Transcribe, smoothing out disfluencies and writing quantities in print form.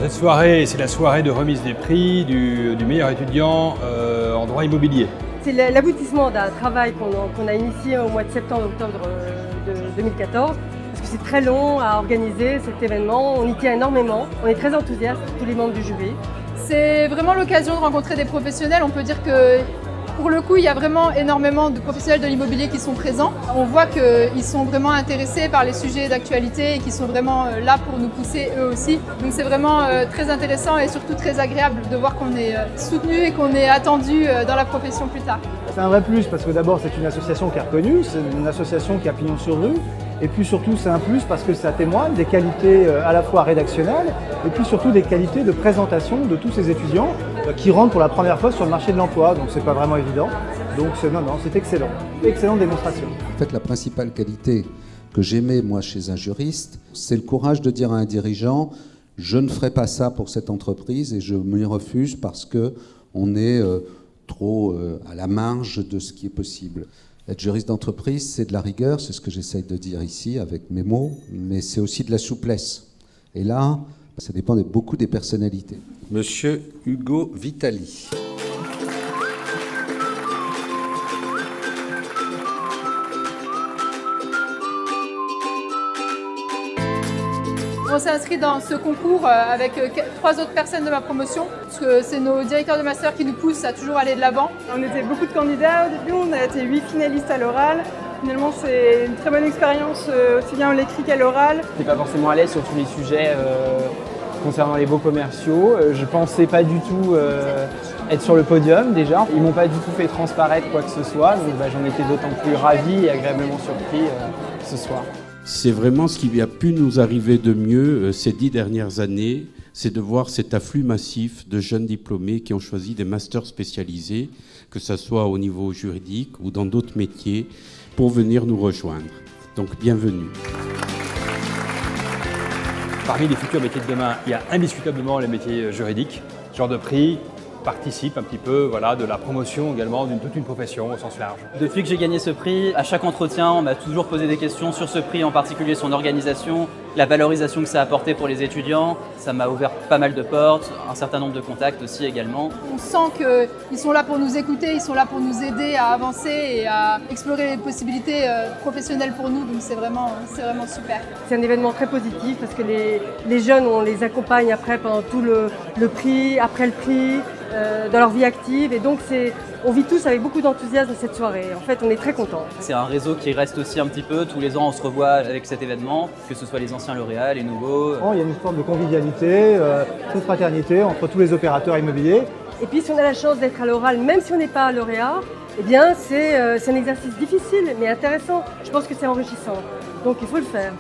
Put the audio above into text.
cette soirée, c'est la soirée de remise des prix du meilleur étudiant en droit immobilier. C'est l'aboutissement d'un travail qu'on a initié au mois de septembre-octobre de 2014, parce que c'est très long à organiser cet événement, on y tient énormément, on est très enthousiastes, tous les membres du jury. C'est vraiment l'occasion de rencontrer des professionnels, on peut dire que pour le coup, il y a vraiment énormément de professionnels de l'immobilier qui sont présents. On voit qu'ils sont vraiment intéressés par les sujets d'actualité et qui sont vraiment là pour nous pousser eux aussi. Donc c'est vraiment très intéressant et surtout très agréable de voir qu'on est soutenu et qu'on est attendu dans la profession plus tard. C'est un vrai plus parce que d'abord c'est une association qui est reconnue, c'est une association qui a pignon sur rue. Et puis surtout c'est un plus parce que ça témoigne des qualités à la fois rédactionnelles et puis surtout des qualités de présentation de tous ces étudiants qui rentrent pour la première fois sur le marché de l'emploi. Donc c'est pas vraiment évident. Donc c'est excellent. Excellente démonstration. En fait, la principale qualité que j'aimais moi chez un juriste, c'est le courage de dire à un dirigeant « je ne ferai pas ça pour cette entreprise et je m'y refuse parce qu'on est trop à la marge de ce qui est possible ». Être juriste d'entreprise, c'est de la rigueur, c'est ce que j'essaye de dire ici avec mes mots, mais c'est aussi de la souplesse. Et là, ça dépend beaucoup des personnalités. Monsieur Hugo Vitali. On s'est inscrit dans ce concours avec 3 autres personnes de ma promotion, parce que c'est nos directeurs de master qui nous poussent à toujours aller de l'avant. On était beaucoup de candidats au début, on a été 8 finalistes à l'oral. Finalement, c'est une très bonne expérience, aussi bien à l'écrit qu'à l'oral. Je n'étais pas forcément à l'aise sur tous les sujets concernant les baux commerciaux. Je ne pensais pas du tout être sur le podium déjà. Ils ne m'ont pas du tout fait transparaître quoi que ce soit, donc j'en étais d'autant plus ravi et agréablement surpris ce soir. C'est vraiment ce qui a pu nous arriver de mieux ces 10 dernières années, c'est de voir cet afflux massif de jeunes diplômés qui ont choisi des masters spécialisés, que ce soit au niveau juridique ou dans d'autres métiers, pour venir nous rejoindre. Donc bienvenue. Parmi les futurs métiers de demain, il y a indiscutablement les métiers juridiques. Ce genre de prix participe un petit peu de la promotion également d'une toute une profession au sens large. Depuis que j'ai gagné ce prix, à chaque entretien, on m'a toujours posé des questions sur ce prix, en particulier son organisation, la valorisation que ça a apporté pour les étudiants. Ça m'a ouvert pas mal de portes, un certain nombre de contacts aussi également. On sent qu'ils sont là pour nous écouter, ils sont là pour nous aider à avancer et à explorer les possibilités professionnelles pour nous, donc c'est vraiment super. C'est un événement très positif parce que les jeunes, on les accompagne après pendant tout le prix, après le prix, dans leur vie active et donc on vit tous avec beaucoup d'enthousiasme cette soirée. En fait, on est très contents. C'est un réseau qui reste aussi un petit peu. Tous les ans, on se revoit avec cet événement, que ce soit les anciens lauréats, les nouveaux. Il y a une forme de convivialité, de fraternité entre tous les opérateurs immobiliers. Et puis, si on a la chance d'être à l'oral, même si on n'est pas lauréat, eh bien, c'est un exercice difficile, mais intéressant. Je pense que c'est enrichissant. Donc, il faut le faire,